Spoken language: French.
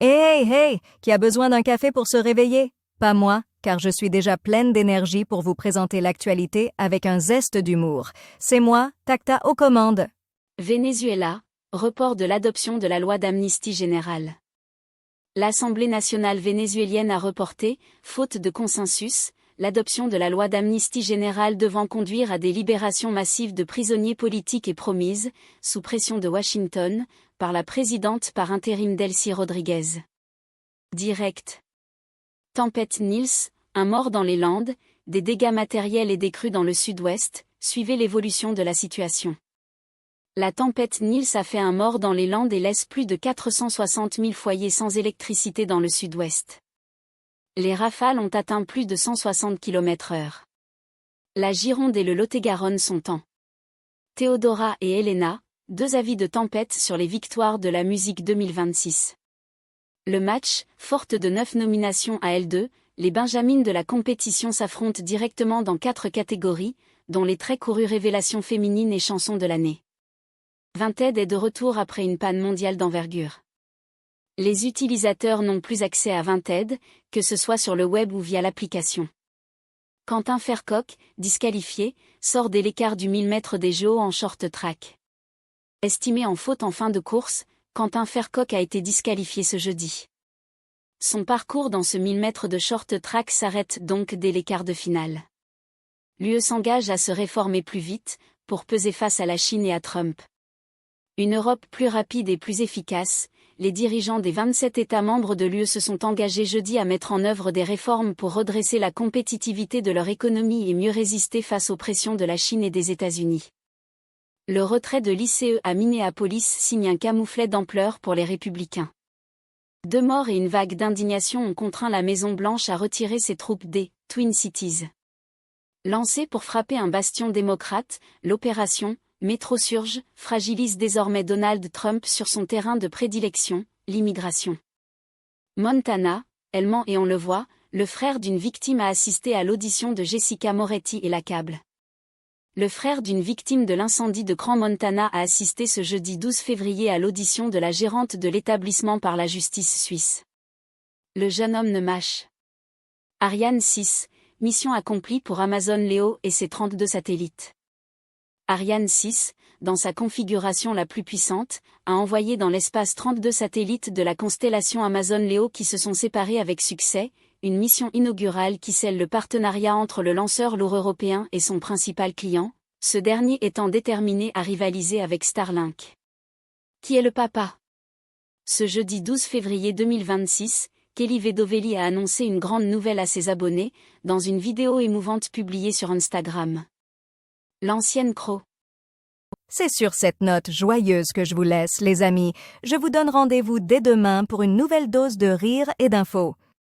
Hey, hey, qui a besoin d'un café pour se réveiller? Pas moi, car je suis déjà pleine d'énergie pour vous présenter l'actualité avec un zeste d'humour. C'est moi, Tacta aux commandes. Venezuela, report de l'adoption de la loi d'amnistie générale. L'Assemblée nationale vénézuélienne a reporté, faute de consensus, l'adoption de la loi d'amnistie générale devant conduire à des libérations massives de prisonniers politiques et promises, sous pression de Washington, par la présidente par intérim Delcy Rodriguez. Direct. Tempête Nils, un mort dans les Landes, des dégâts matériels et des crues dans le sud-ouest, suivez l'évolution de la situation. La tempête Nils a fait un mort dans les Landes et laisse plus de 460 000 foyers sans électricité dans le sud-ouest. Les rafales ont atteint plus de 160 km/h. La Gironde et le Lot-et-Garonne sont en Théodora et Elena, deux avis de tempête sur les victoires de la musique 2026. Le match, forte de 9 nominations à L2, les Benjamines de la compétition s'affrontent directement dans 4 catégories, dont les très courues révélations féminines et chansons de l'année. Vinted est de retour après une panne mondiale d'envergure. Les utilisateurs n'ont plus accès à Vinted, que ce soit sur le web ou via l'application. Quentin Fercoq, disqualifié, sort dès l'écart du 1000 mètres des JO en short track. Estimé en faute en fin de course, Quentin Fercoq a été disqualifié ce jeudi. Son parcours dans ce 1000 mètres de short track s'arrête donc dès les quarts de finale. L'UE s'engage à se réformer plus vite, pour peser face à la Chine et à Trump. Une Europe plus rapide et plus efficace, les dirigeants des 27 États membres de l'UE se sont engagés jeudi à mettre en œuvre des réformes pour redresser la compétitivité de leur économie et mieux résister face aux pressions de la Chine et des États-Unis. Le retrait de l'ICE à Minneapolis signe un camouflet d'ampleur pour les républicains. 2 morts et une vague d'indignation ont contraint la Maison-Blanche à retirer ses troupes des Twin Cities. Lancée pour frapper un bastion démocrate, l'opération Métrosurge fragilise désormais Donald Trump sur son terrain de prédilection, l'immigration. Montana, elle ment et on le voit, le frère d'une victime a assisté à l'audition de Jessica Moretti et l'accable. Le frère d'une victime de l'incendie de Crans Montana a assisté ce jeudi 12 février à l'audition de la gérante de l'établissement par la justice suisse. Le jeune homme ne mâche. Ariane 6, mission accomplie pour Amazon Leo et ses 32 satellites. Ariane 6, dans sa configuration la plus puissante, a envoyé dans l'espace 32 satellites de la constellation Amazon Leo qui se sont séparés avec succès, une mission inaugurale qui scelle le partenariat entre le lanceur lourd européen et son principal client, ce dernier étant déterminé à rivaliser avec Starlink. Qui est le papa? Ce jeudi 12 février 2026, Kelly Vedovelli a annoncé une grande nouvelle à ses abonnés, dans une vidéo émouvante publiée sur Instagram. L'ancienne Crow. C'est sur cette note joyeuse que je vous laisse, les amis. Je vous donne rendez-vous dès demain pour une nouvelle dose de rire et d'infos.